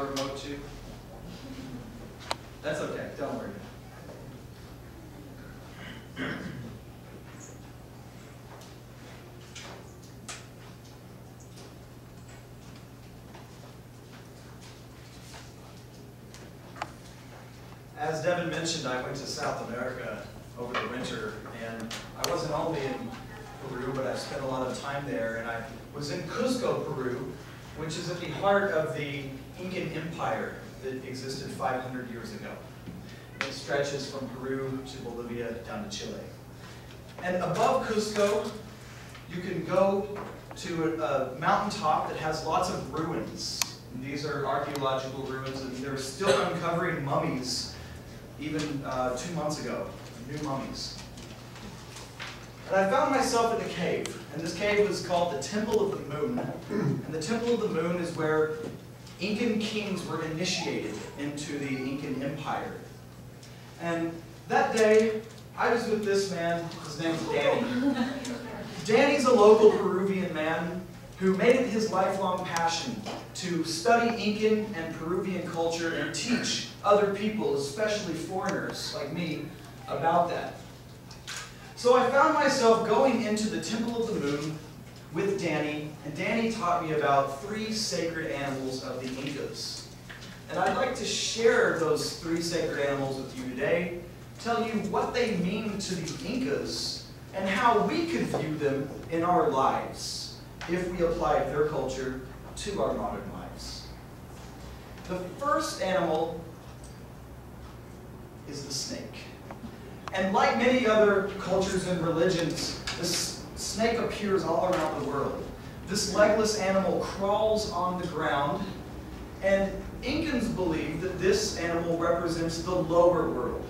my remote too? That's okay, don't worry. As Devin mentioned, I went to South America over the winter, and I wasn't only in Peru, but I spent a lot of time there, and I was in Cusco, Peru, which is at the heart of the Incan Empire that existed 500 years ago. It stretches from Peru to Bolivia down to Chile. And above Cusco, you can go to a mountaintop that has lots of ruins. And these are archaeological ruins, and they're still uncovering mummies even 2 months ago, new mummies. And I found myself in a cave, and this cave was called the Temple of the Moon. And the Temple of the Moon is where Incan kings were initiated into the Incan Empire. And that day, I was with this man, his name is Danny. Danny's a local Peruvian man who made it his lifelong passion to study Incan and Peruvian culture and teach other people, especially foreigners like me, about that. So I found myself going into the Temple of the Moon with Danny, and Danny taught me about 3 sacred animals of the Incas. And I'd like to share those 3 sacred animals with you today, tell you what they mean to the Incas, and how we could view them in our lives if we applied their culture to our modern lives. The first animal is the snake. And like many other cultures and religions, this snake appears all around the world. This legless animal crawls on the ground, and Incans believe that this animal represents the lower world.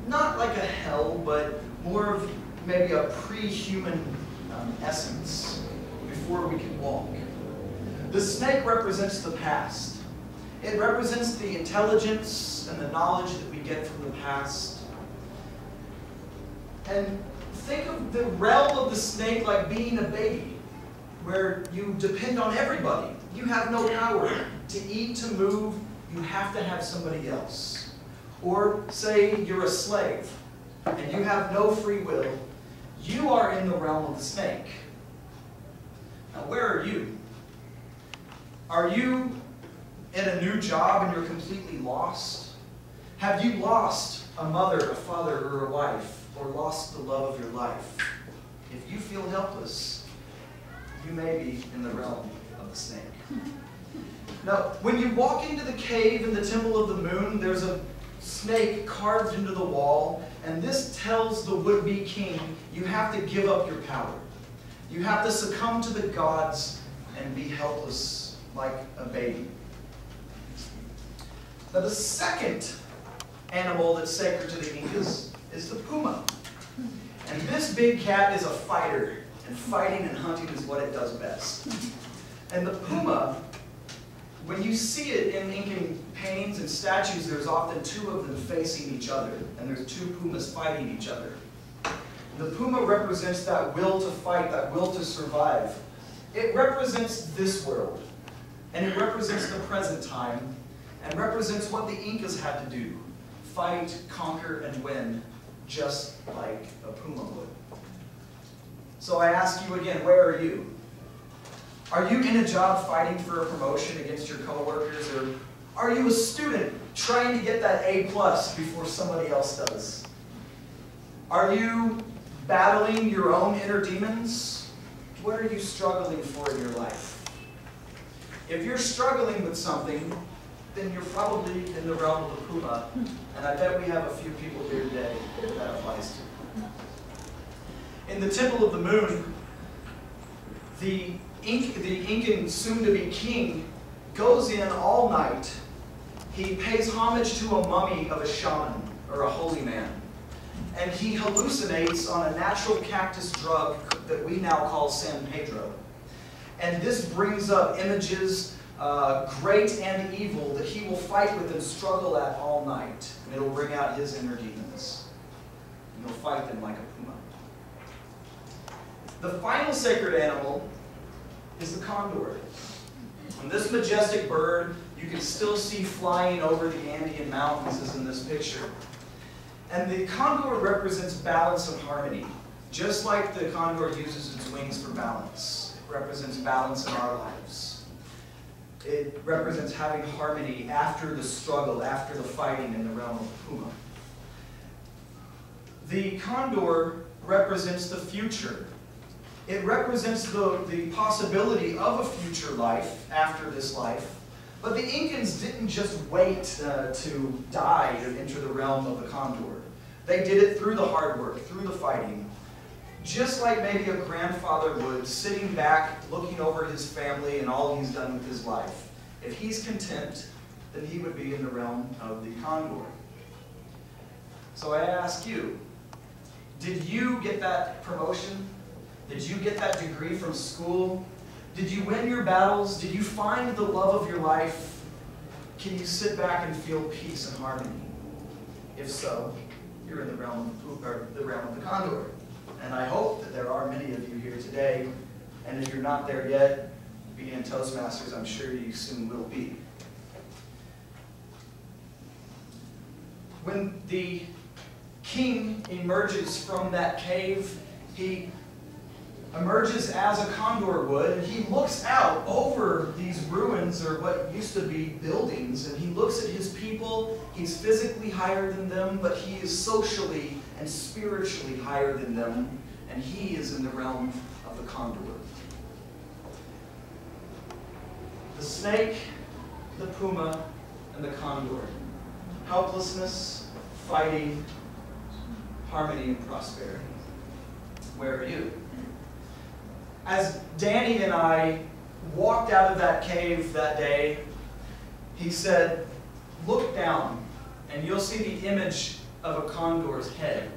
Not like a hell, but more of maybe a pre-human essence before we can walk. The snake represents the past. It represents the intelligence and the knowledge that we get from the past. And think of the realm of the snake like being a baby, where you depend on everybody. You have no power. To eat, to move, you have to have somebody else. Or say you're a slave, and you have no free will. You are in the realm of the snake. Now, where are you? Are you in a new job and you're completely lost? Have you lost a mother, a father, or a wife? Or lost the love of your life? If you feel helpless, you may be in the realm of the snake. Now, when you walk into the cave in the Temple of the Moon, there's a snake carved into the wall, and this tells the would-be king, you have to give up your power. You have to succumb to the gods and be helpless like a baby. Now, the second animal that's sacred to the Incas is the puma. And this big cat is a fighter, and fighting and hunting is what it does best. And the puma, when you see it in Incan paintings and statues, there's often 2 of them facing each other, and there's 2 pumas fighting each other. The puma represents that will to fight, that will to survive. It represents this world, and it represents the present time, and represents what the Incas had to do. Fight, conquer, and win, just like a puma would. So I ask you again, where are you? Are you in a job fighting for a promotion against your coworkers, or are you a student trying to get that A+ before somebody else does? Are you battling your own inner demons? What are you struggling for in your life? If you're struggling with something, then you're probably in the realm of the puma, and I bet we have a few people here today that that applies to. In the Temple of the Moon, the Incan soon-to-be king goes in all night. He pays homage to a mummy of a shaman or a holy man, and he hallucinates on a natural cactus drug that we now call San Pedro. And this brings up images, great and evil, that he will fight with and struggle at all night. And it'll bring out his inner demons. And he'll fight them like a puma. The final sacred animal is the condor. And this majestic bird You can still see flying over the Andean mountains as in this picture. And the condor represents balance and harmony. Just like the condor uses its wings for balance, it represents balance in our lives. It represents having harmony after the struggle, after the fighting in the realm of the puma. The condor represents the future. It represents the possibility of a future life after this life. But the Incans didn't just wait to die to enter the realm of the condor. They did it through the hard work, through the fighting. Just like maybe a grandfather would, sitting back, looking over his family and all he's done with his life. If he's content, then he would be in the realm of the condor. So I ask you, did you get that promotion? Did you get that degree from school? Did you win your battles? Did you find the love of your life? Can you sit back and feel peace and harmony? If so, you're in the realm of the condor. And I hope that there are many of you here today. And if you're not there yet, being in Toastmasters, I'm sure you soon will be. When the king emerges from that cave, he emerges as a condor would, and he looks out over these ruins, or what used to be buildings, and he looks at his people. He's physically higher than them, but he is socially and spiritually higher than them, and he is in the realm of the condor. The snake, the puma, and the condor. Helplessness, fighting, harmony, and prosperity. Where are you? As Danny and I walked out of that cave that day, he said, look down and you'll see the image of a condor's head.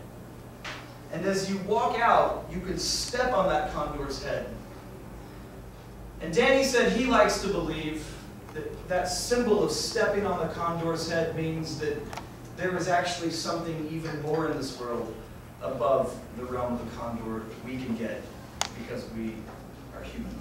And as you walk out, you could step on that condor's head. And Danny said he likes to believe that that symbol of stepping on the condor's head means that there is actually something even more in this world above the realm of the condor we can get, because we are human.